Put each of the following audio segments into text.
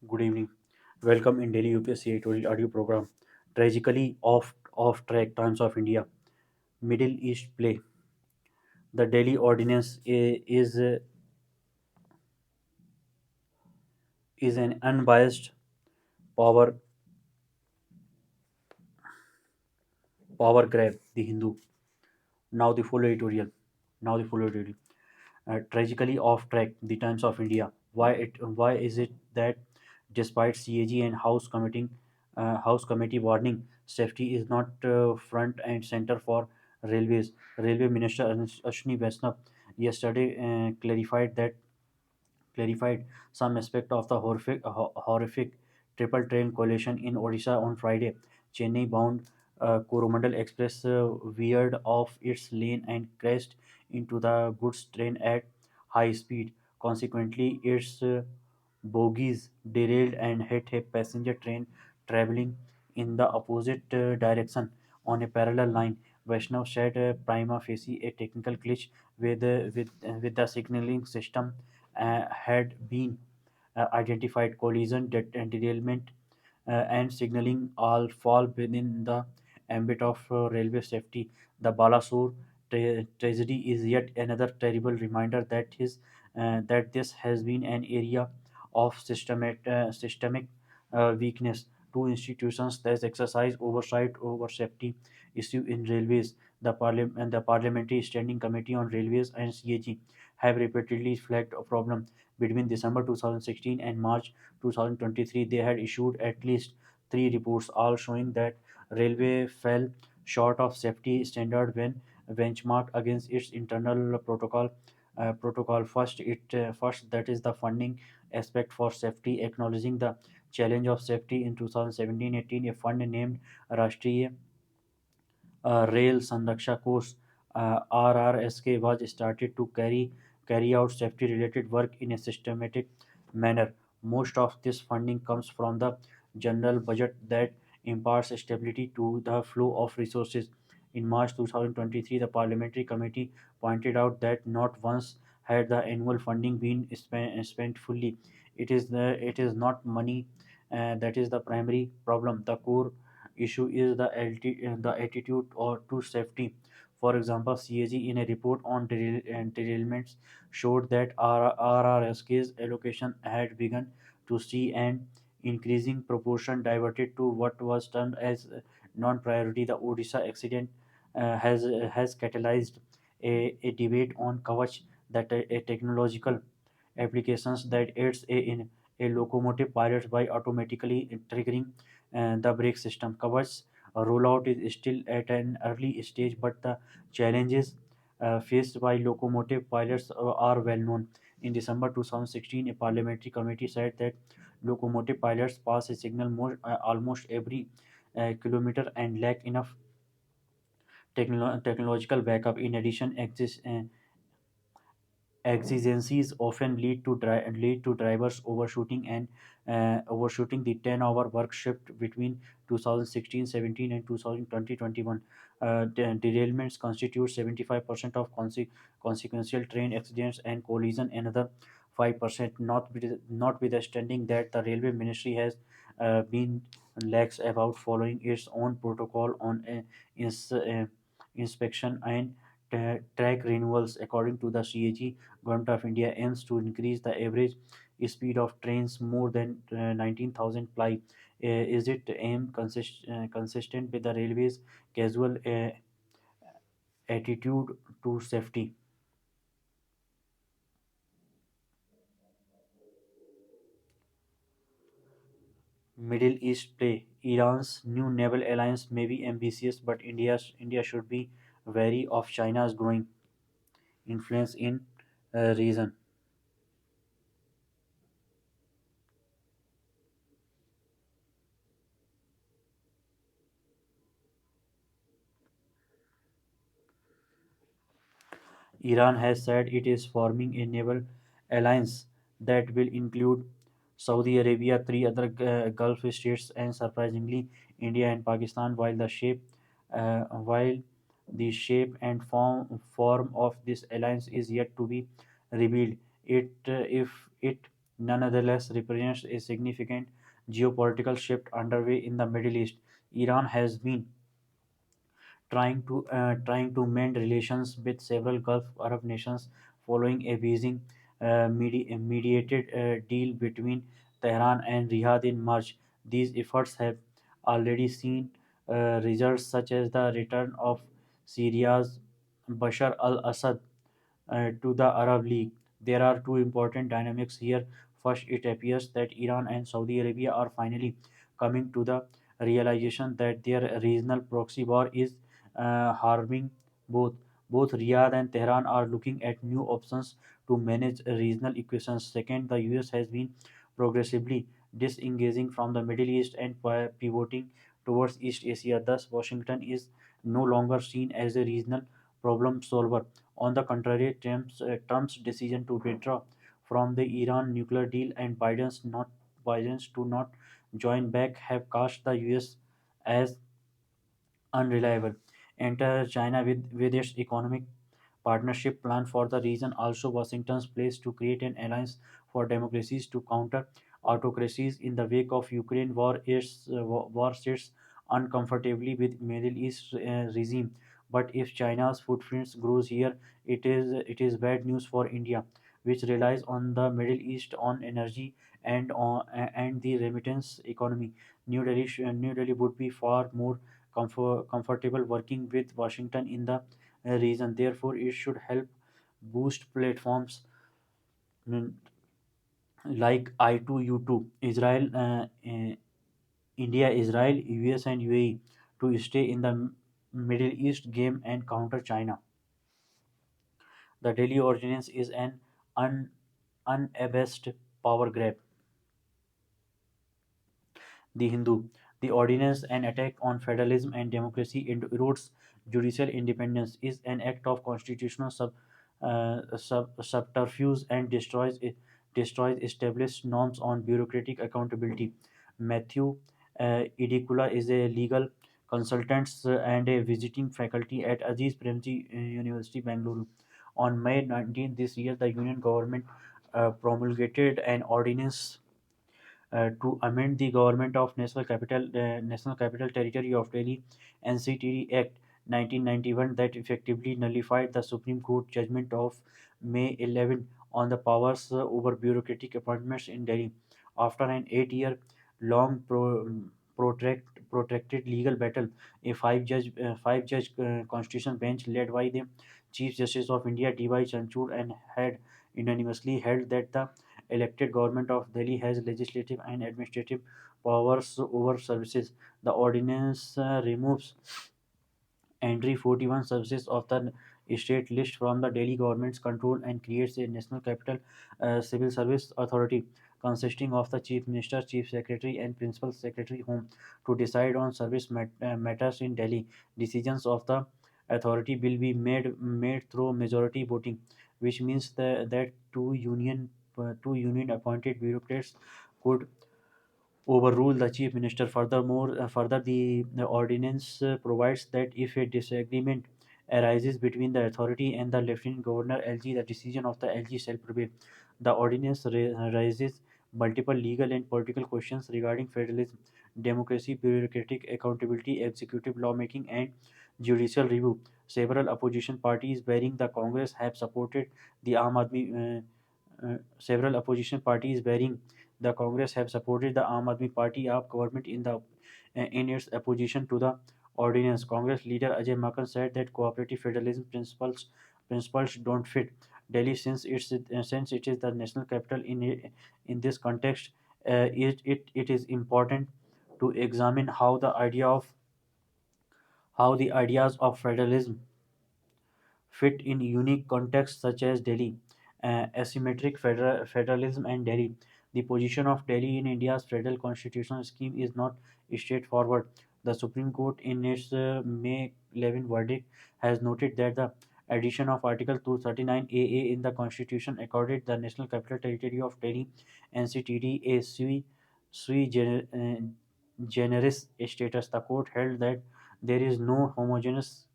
Good evening. Welcome in Delhi UPSC editorial audio program. Tragically off track times of India. Middle East play. The Delhi Ordinance is an unbiased power power grab. The Hindu. Now the full editorial. Now the full editorial. Tragically off track the times of India. Why is it that despite CAG and House Committee warning, safety is not front and center for railways. Railway Minister Ashwini Vaishnav yesterday clarified some aspect of the horrific triple train collision in Odisha on Friday. Chennai bound Coromandel Express veered off its lane and crashed into the goods train at high speed. Consequently, its bogies derailed and hit a passenger train traveling in the opposite direction on a parallel line. Vaishnav said prima facie a technical glitch with the signaling system had been identified. Collision, derailment, and signaling all fall within the ambit of railway safety. The Balasore tragedy is yet another terrible reminder that this has been an area of systemic weakness. Two institutions that exercise oversight over safety issue in railways, the Parliamentary Standing Committee on Railways and CAG, have repeatedly flagged a problem. Between December 2016 and March 2023, they had issued at least three reports, all showing that railway fell short of safety standard when benchmarked against its internal protocol. First, that is the funding aspect for safety. Acknowledging the challenge of safety in 2017-18, a fund named Rashtriya Rail Sanraksha Course (RRSK) was started to carry out safety related work in a systematic manner. Most of this funding comes from the general budget that imparts stability to the flow of resources. In March 2023, the Parliamentary Committee pointed out that not once had the annual funding been spent fully. It is not money that is the primary problem. The core issue is the attitude or to safety. For example, CAG in a report on derailments showed that RRSK's allocation had begun to see an increasing proportion diverted to what was termed as non-priority. The Odisha accident has catalyzed a debate on Kavach, that a technological applications that aids in a locomotive pilots by automatically triggering the brake system. Kavach rollout is still at an early stage, but the challenges faced by locomotive pilots are well known. In December 2016, a parliamentary committee said that locomotive pilots pass a signal almost every kilometer and lack enough technological backup. In addition, exigencies often lead to drivers overshooting the 10-hour work shift between 2016-17 and 2020-21. Derailments constitute 75% of consequential train accidents and collision another 5%. Notwithstanding that, the railway ministry has been lax about following its own protocol on inspection and track renewals. According to the CAG, Government of India aims to increase the average speed of trains more than 19,000 ply. Is it aim consistent with the railways casual attitude to safety? Middle East play. Iran's new naval alliance may be ambitious, but India should be wary of China's growing influence in region. Iran has said it is forming a naval alliance that will include Saudi Arabia, three other Gulf states, and surprisingly, India and Pakistan. While the shape and form of this alliance is yet to be revealed, if it nonetheless represents a significant geopolitical shift underway in the Middle East. Iran has been trying to mend relations with several Gulf Arab nations following a Beijing mediated deal between Tehran and Riyadh in March. These efforts have already seen results such as the return of Syria's Bashar al-Assad to the Arab League. There are two important dynamics here. First, it appears that Iran and Saudi Arabia are finally coming to the realization that their regional proxy war is harming both. Both Riyadh and Tehran are looking at new options to manage regional equations. Second, the US has been progressively disengaging from the Middle East and pivoting towards East Asia. Thus, Washington is no longer seen as a regional problem solver. On the contrary, Trump's decision to withdraw from the Iran nuclear deal and Biden's to not join back have cast the US as unreliable. Enter China with its economic partnership plan for the region. Also, Washington's place to create an alliance for democracies to counter autocracies in the wake of Ukraine war sits uncomfortably with Middle East regime. But if China's footprints grows here, it is bad news for India, which relies on the Middle East on energy and the remittance economy. New Delhi would be far more comfortable working with Washington in the region. Therefore, it should help boost platforms mm, like I2U2, Israel, India, Israel, US, and UAE to stay in the Middle East game and counter China. The Delhi Ordinance is an un- unabashed power grab. The Hindu. The ordinance, an attack on federalism and democracy, and erodes judicial independence, is an act of constitutional subterfuge and destroys established norms on bureaucratic accountability. Matthew Idikula is a legal consultant and a visiting faculty at Aziz Premji University, Bangalore. On May 19 this year, the union government promulgated an ordinance to amend the Government of National Capital Territory of Delhi (NCTD) Act 1991 that effectively nullified the Supreme Court judgment of May 11 on the powers over bureaucratic appointments in Delhi. After an 8-year long protracted legal battle, a five-judge constitutional bench led by the Chief Justice of India D.Y. Chanchud and had unanimously held that the elected government of Delhi has legislative and administrative powers over services. The ordinance removes Entry 41 services of the state list from the Delhi government's control and creates a national capital civil service authority consisting of the chief minister, chief secretary, and principal secretary home to decide on matters in Delhi. Decisions of the authority will be made through majority voting, which means that two union appointed bureaucrats could overrule the chief minister. Further, the ordinance provides that if a disagreement arises between the authority and the lieutenant governor LG, the decision of the LG shall prevail. The ordinance raises multiple legal and political questions regarding federalism, democracy, bureaucratic accountability, executive lawmaking, and judicial review. Several opposition parties bearing the Congress have supported the Aam Aadmi several opposition parties bearing the Congress have supported the Aam Aadmi Party of government in its opposition to the ordinance. Congress leader Ajay Makan said that cooperative federalism principles don't fit Delhi since it is the national capital. In this context, it is important to examine how the ideas of federalism fit in unique contexts such as Delhi, asymmetric federalism, and Delhi. The position of Delhi in India's federal constitutional scheme is not straightforward. The Supreme Court, in its May 11 verdict, has noted that the addition of Article 239 AA in the Constitution accorded the National Capital Territory of Delhi (NCTD) a generis status. The court held that there is no homogeneous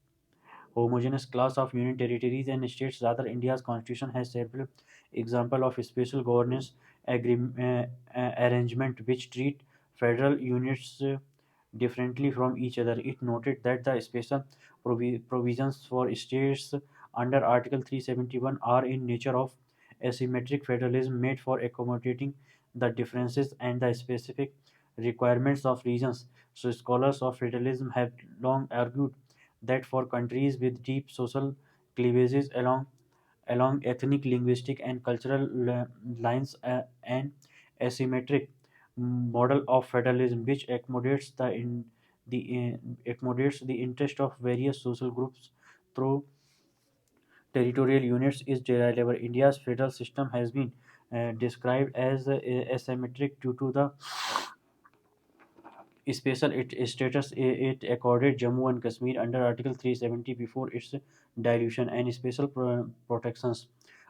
class of union territories and states. Rather, India's constitution has several examples of special governance arrangement which treat federal units differently from each other. It noted that the special provisions for states under Article 371 are in nature of asymmetric federalism made for accommodating the differences and the specific requirements of regions. So, scholars of federalism have long argued that for countries with deep social cleavages along ethnic, linguistic, and cultural lines, an asymmetric model of federalism which accommodates the interest of various social groups through territorial units is desirable. India's federal system has been described as asymmetric due to the special status it accorded Jammu and Kashmir under Article 370 before its dilution, and special protections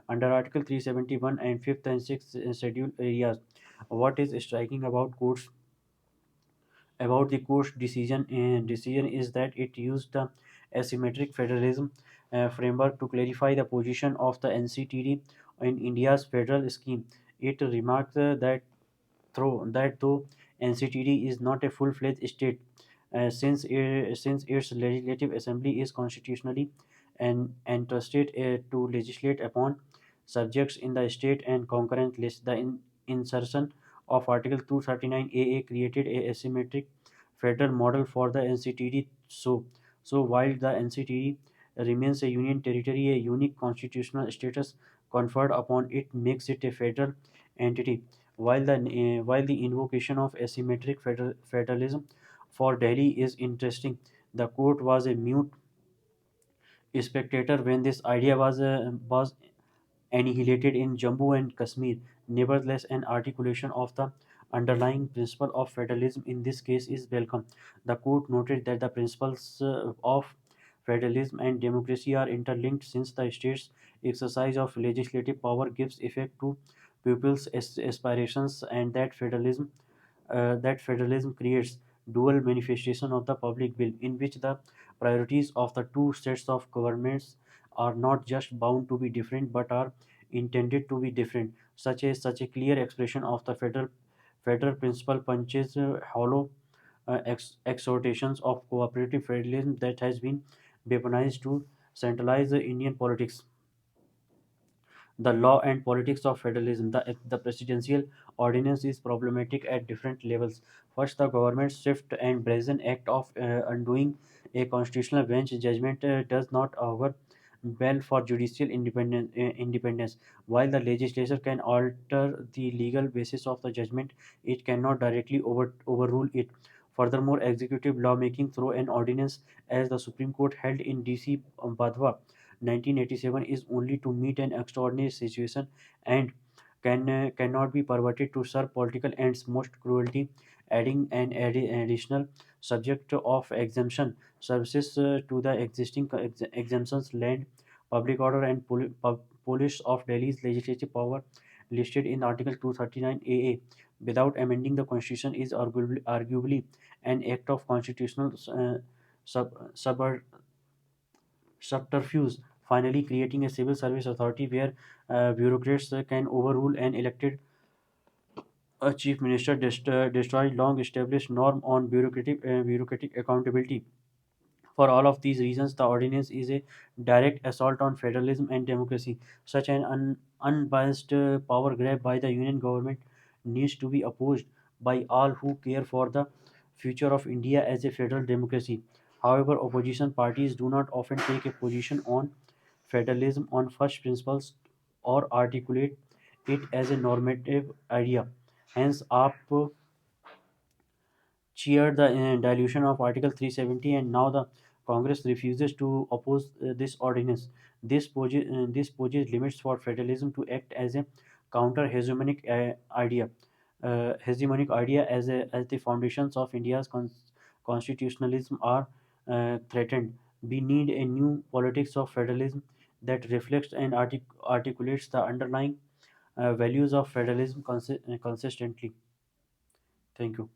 under Article 371 and 5th and 6th schedule areas. What is striking about the court's decision is that it used the asymmetric federalism framework to clarify the position of the NCTD in India's federal scheme. It remarked though NCTD is not a full-fledged state, since its legislative assembly is constitutionally entrusted to legislate upon subjects in the state and concurrent list. The insertion of Article 239 AA created a asymmetric federal model for the NCTD. So while the NCTD remains a union territory, a unique constitutional status conferred upon it makes it a federal entity. While the invocation of asymmetric federalism for Delhi is interesting, the court was a mute spectator when this idea was annihilated in Jammu and Kashmir. Nevertheless, an articulation of the underlying principle of federalism in this case is welcome. The court noted that the principles of federalism and democracy are interlinked since the state's exercise of legislative power gives effect to people's aspirations, and that federalism creates dual manifestation of the public will in which the priorities of the two sets of governments are not just bound to be different but are intended to be different. Such a clear expression of the federal principle punches hollow exhortations of cooperative federalism that has been weaponized to centralize the Indian politics, the law and politics of federalism. The presidential ordinance is problematic at different levels. First, the government's swift and brazen act of undoing a constitutional bench judgment does not augur well for judicial independence. While the legislature can alter the legal basis of the judgment, it cannot directly overrule it. Furthermore, executive lawmaking through an ordinance, as the Supreme Court held in DC Badwa 1987, is only to meet an extraordinary situation and cannot be perverted to serve political ends. Most cruelty, adding an additional subject of exemption services to the existing exemptions, land, public order, and police of Delhi's legislative power listed in Article 239 AA without amending the constitution is arguably an act of constitutional sub, sub, subterfuge. Finally, creating a civil service authority where bureaucrats can overrule an elected chief minister destroy long established norm on bureaucratic accountability. For all of these reasons, the ordinance is a direct assault on federalism and democracy. Such an unbiased power grab by the union government needs to be opposed by all who care for the future of India as a federal democracy. However, opposition parties do not often take a position on federalism on first principles or articulate it as a normative idea. Hence, AAP cheered the dilution of Article 370, and now the Congress refuses to oppose this ordinance. This poses limits for federalism to act as a counter-hegemonic idea as the foundations of India's constitutionalism are threatened. We need a new politics of federalism that reflects and articulates the underlying values of federalism consistently. Thank you.